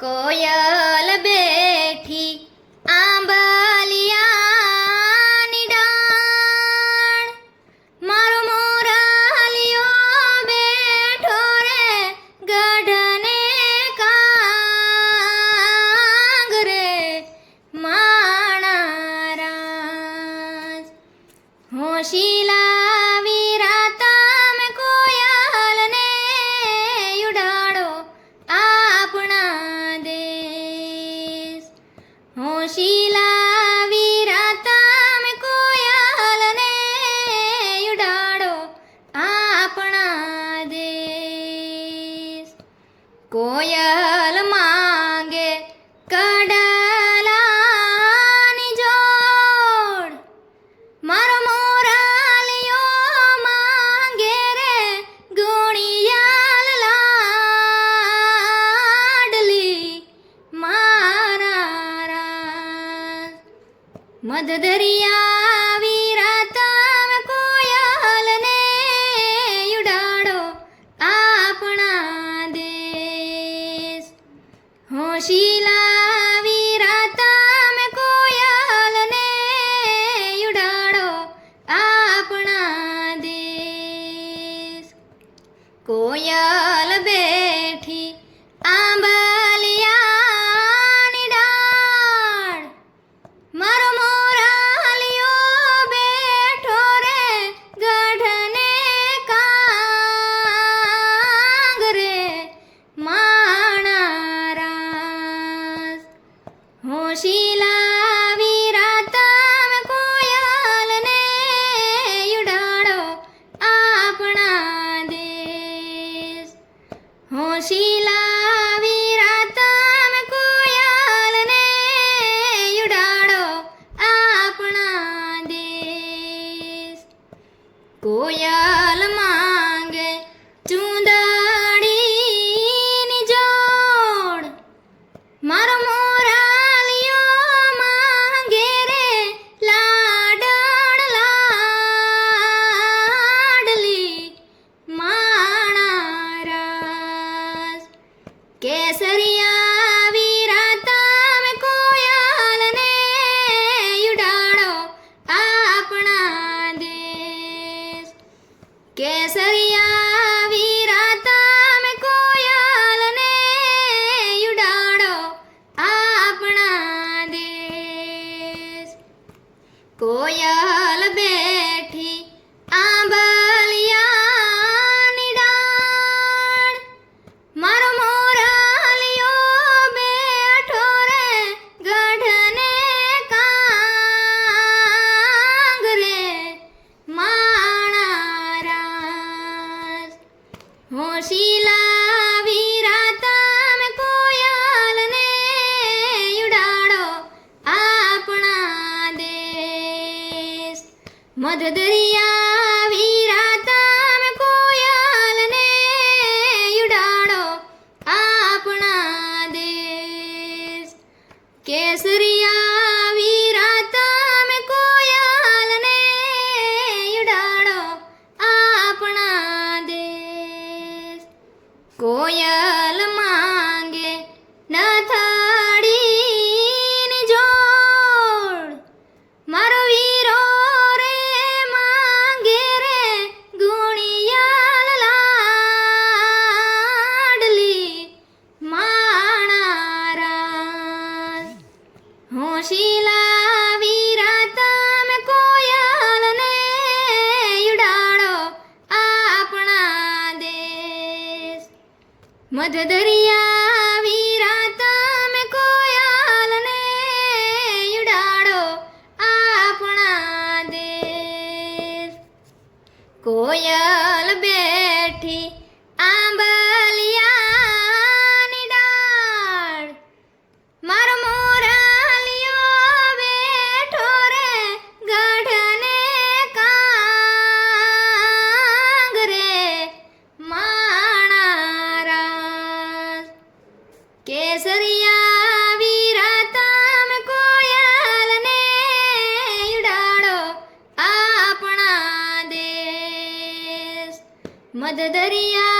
કોયલ બેઠી આંબલિયાની ડાળ, મારો મોરાલિયો બેઠો રે ગઢને કાંગ રે માણા રાજ. હોશીલા વીરાતા મેં કોયલને ઉડાડો આપણા દેશ. હોશીલા વીરાતા મેં કોયલને ઉડાડો આપણા દેશ. કોયલ માંગે કડલાની જોડ, મારો મોરાલિયો માંગે રે ગુણિયાલ લાડલી મારા રાજ. મધ દરિયા વીરાતા મેં કોયલને ઉડાડો આપણા દેશ. હોશીલા વીરાતા મેં કોયલને ઉડાડો આપણા દેશ. કોયલ બેઠી આંબલિયાની ડાળ, મારો મોરાલિયો બેઠો રે ગઢને કાંગ રે માણા રાજ. હોશીલા વીરાતા મેં કોયલને ઉડાડો આપણા દેશ. હોશીલા વીરાતા મેં કોયલને ઉડાડો આપણા દેશ. કોયલ માંગે ચૂંદડીની જોડ, મારો મોરાલિયો માંગે રે લાડણ લાડલી માણા રાજ. કેસરિયા વીરાતા મેં કોયલને ઉડાડો આપણા દેશ. કેસરિયા વીરાતા મેં કોયલને ઉડાડો આપણા દેશ. કોયલ બેઠી આંબલિયાની ડાળ, મારો મોરાલિયો બેઠો રે ગઢને કાંગ રે માણા રાજ. હોશીલા વીરાતા મેં કોયલને ઉડાડો આપણા દેશ. મધ દરિયા વીરાતા મેં કોયલને ઉડાડો આપણા દેશ. કેસરિયા વીરાતા મેં કોયલને ઉડાડો આપણા દેશ. કોયલ માંગે નથડીની જોડ, મારો વીરો રે માંગે રે ગુણિયાલ લાડલી માણા રાજ. હોશીલા વીરાતા મેં કોયલને ઉડાડો આપણા દેશ. મધ દરિયા વીરાતા મેં કોયલને ઉડાડો આપણા દેશ. કોયલ બેઠી આંબલિયાની ડાળ, મારો મોરાલિયો બેઠો રે ગઢને કાંગ રે માણા રાજ. કેસરિયા વીરાતા મેં કોયલને ઉડાડો આપણા દેશ. મધ દરિયા